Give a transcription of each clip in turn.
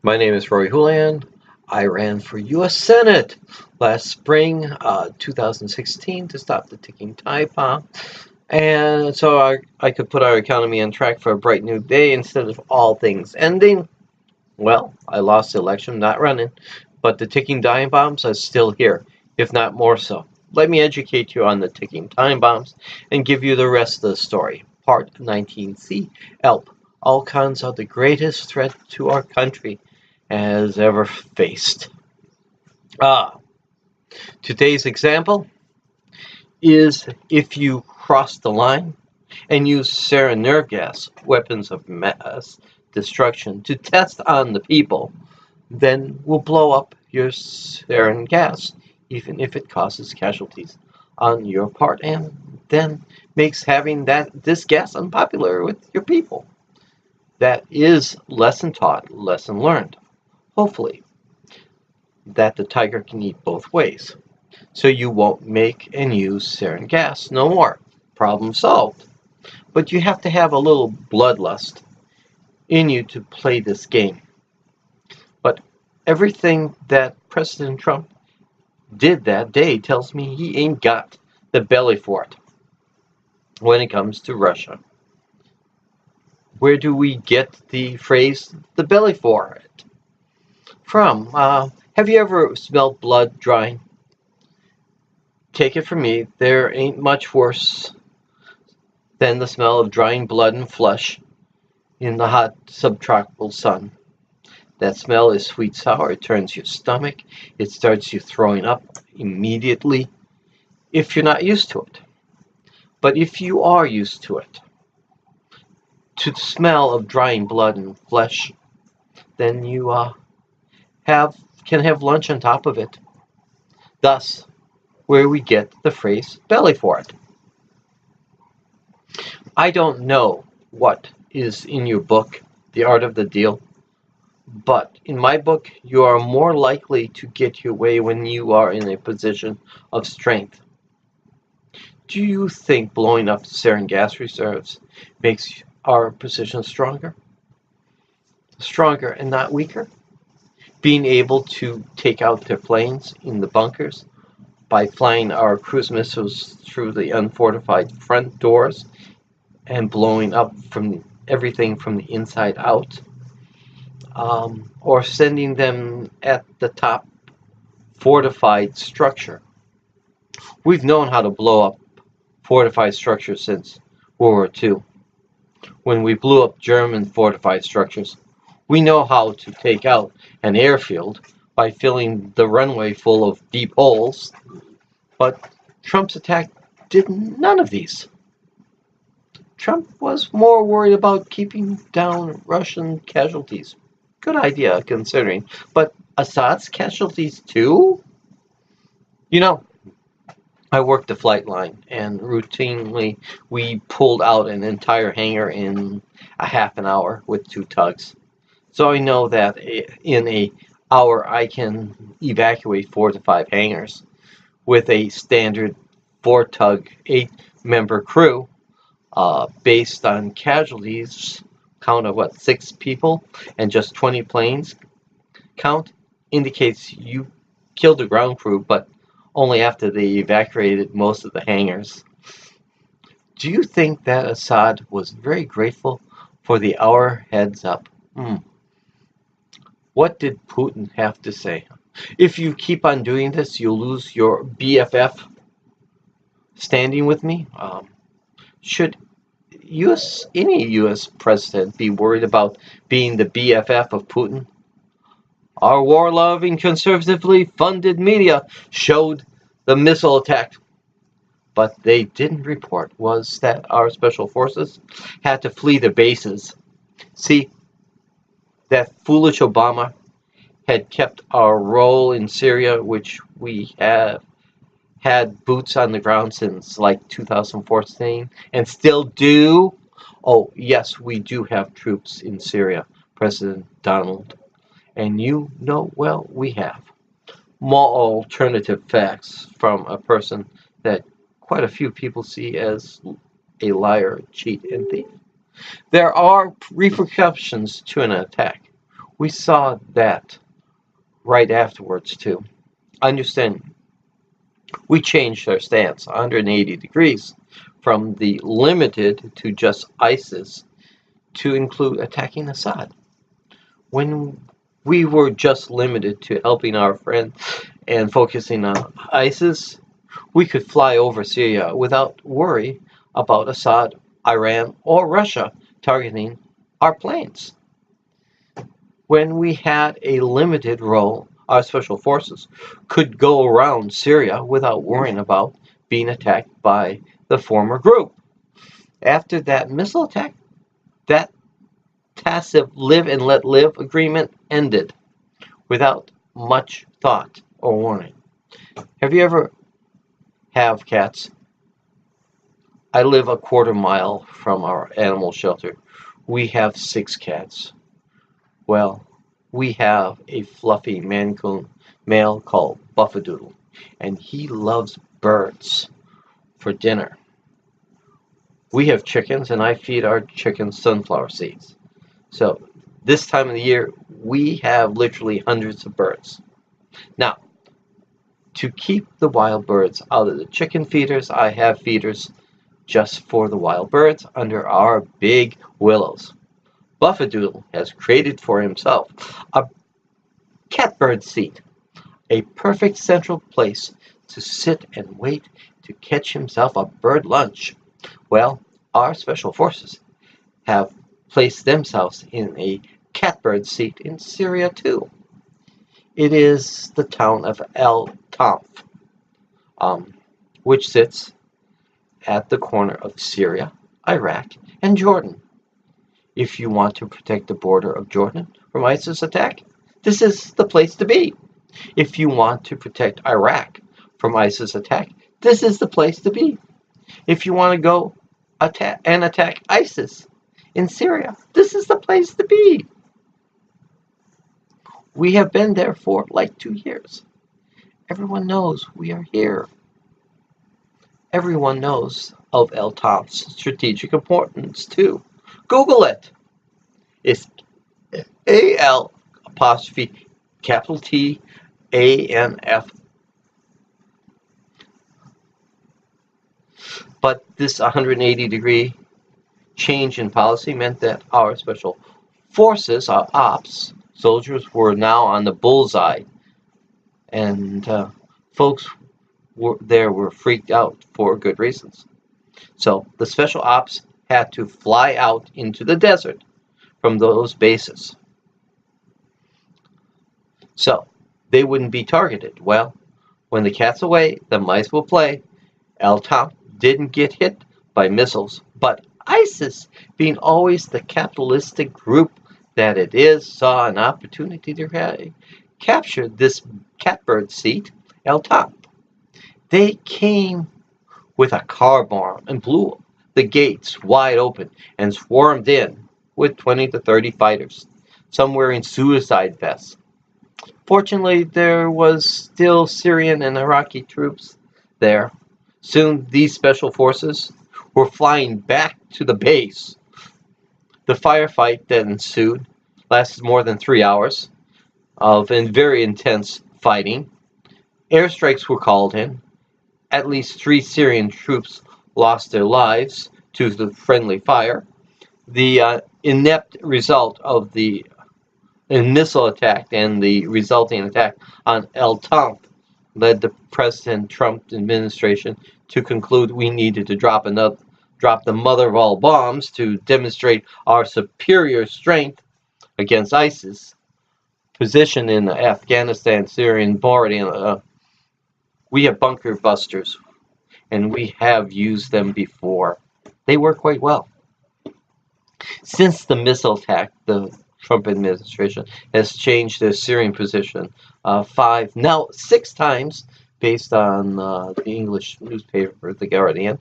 My name is Rory Houlihan. I ran for U.S. Senate last spring, 2016, to stop the ticking time bomb. And so I could put our economy on track for a bright new day instead of all things ending. Well, I lost the election, not running, but the ticking time bombs are still here, if not more so. Let me educate you on the ticking time bombs and give you the rest of the story. Part 19C, ELP. Alcons are the greatest threat to our country has ever faced. Ah, today's example is if you cross the line and use sarin nerve gas, weapons of mass destruction, to test on the people, then we'll blow up your sarin gas, even if it causes casualties on your part and then makes having this gas unpopular with your people. That is lesson taught, lesson learned. Hopefully, that the tiger can eat both ways. So you won't make and use sarin gas no more. Problem solved. But you have to have a little bloodlust in you to play this game. But everything that President Trump did that day tells me he ain't got the belly for it when it comes to Russia. Where do we get the phrase the belly for it from? Have you ever smelled blood drying? Take it from me, there ain't much worse than the smell of drying blood and flesh in the hot subtropical sun. That smell is sweet sour. It turns your stomach. It starts you throwing up immediately if you're not used to it. But if you are used to the smell of drying blood and flesh, then you can have lunch on top of it. Thus, where we get the phrase belly for it. I don't know what is in your book, The Art of the Deal, but in my book, you are more likely to get your way when you are in a position of strength. Do you think blowing up sarin gas reserves makes our position stronger? Stronger and not weaker? Being able to take out their planes in the bunkers by flying our cruise missiles through the unfortified front doors and blowing up from everything from the inside out, or sending them at the top fortified structure. We've known how to blow up fortified structures since World War II. When we blew up German fortified structures, we know how to take out an airfield by filling the runway full of deep holes, but Trump's attack did none of these. Trump was more worried about keeping down Russian casualties. Good idea, considering. But Assad's casualties too? You know, I worked the flight line, and routinely we pulled out an entire hangar in a half an hour with 2 tugs. So I know that in an hour I can evacuate 4 to 5 hangars with a standard 4 tug, 8 member crew, based on casualties count of 6 people and just 20 planes count, indicates you killed the ground crew, but only after they evacuated most of the hangars. Do you think that Assad was very grateful for the hour heads up? What did Putin have to say? If you keep on doing this, you'll lose your BFF standing with me. Should any U.S. president be worried about being the BFF of Putin? Our war-loving, conservatively funded media showed the missile attack, but they didn't report was that our special forces had to flee the bases. See, that foolish Obama had kept our role in Syria, which we have had boots on the ground since 2014 and still do. Oh, yes, we do have troops in Syria, President Donald. And you know, well, we have. More alternative facts from a person that quite a few people see as a liar, cheat, and thief. There are repercussions to an attack. We saw that right afterwards too. Understand, we changed our stance 180 degrees from the limited to just ISIS to include attacking Assad. When we were just limited to helping our friend and focusing on ISIS, we could fly over Syria without worry about Assad, Iran, or Russia targeting our planes. When we had a limited role, our special forces could go around Syria without worrying about being attacked by the former group. After that missile attack, that tacit live and let live agreement ended without much thought or warning. Have you ever have cats? I live a quarter mile from our animal shelter. We have 6 cats. Well, we have a fluffy Mancoon male called Buffadoodle, and he loves birds for dinner. We have chickens, and I feed our chickens sunflower seeds. So this time of the year, we have literally hundreds of birds. Now, to keep the wild birds out of the chicken feeders, I have feeders just for the wild birds under our big willows. Buffadoodle has created for himself a catbird seat, a perfect central place to sit and wait to catch himself a bird lunch. Well, our special forces have placed themselves in a catbird seat in Syria too. It is the town of El Tanf, which sits at the corner of Syria, Iraq, and Jordan. If you want to protect the border of Jordan from ISIS attack, this is the place to be. If you want to protect Iraq from ISIS attack, this is the place to be. If you want to go attack ISIS in Syria, this is the place to be. We have been there for like 2 years. Everyone knows we are here. Everyone knows of El Taf's strategic importance too. Google it. It's AL apostrophe capital T ANF. But this 180-degree change in policy meant that our special forces, our ops, soldiers were now on the bullseye. And folks were freaked out for good reasons. So the special ops had to fly out into the desert from those bases. So they wouldn't be targeted. Well, when the cat's away, the mice will play. El Top didn't get hit by missiles, but ISIS, being always the capitalistic group that it is, saw an opportunity to capture this catbird seat, El Top. They came with a car bomb and blew the gates wide open and swarmed in with 20 to 30 fighters, some wearing suicide vests. Fortunately, there was still Syrian and Iraqi troops there. Soon, these special forces were flying back to the base. The firefight that ensued lasted more than 3 hours of very intense fighting. Airstrikes were called in. At least 3 Syrian troops lost their lives to the friendly fire. The inept result of the missile attack and the resulting attack on El Tanf led the President Trump administration to conclude we needed to drop the mother of all bombs to demonstrate our superior strength against ISIS. Positioned in Afghanistan, Syria, and border, we have bunker busters, and we have used them before. They work quite well. Since the missile attack, the Trump administration has changed their Syrian position 6 times based on the English newspaper, The Guardian.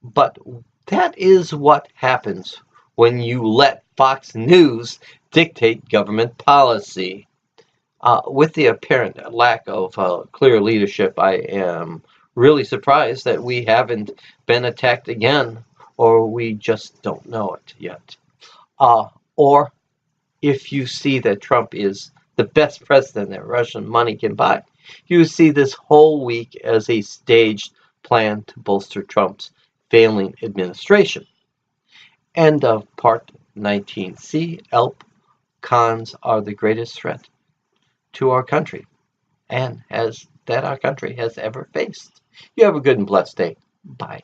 But that is what happens when you let Fox News dictate government policy. With the apparent lack of clear leadership, I am really surprised that we haven't been attacked again, or we just don't know it yet. Or if you see that Trump is the best president that Russian money can buy. You see this whole week as a staged plan to bolster Trump's failing administration. End of part 19C. ELP. Cons are the greatest threat to our country and our country has ever faced. You have a good and blessed day. Bye.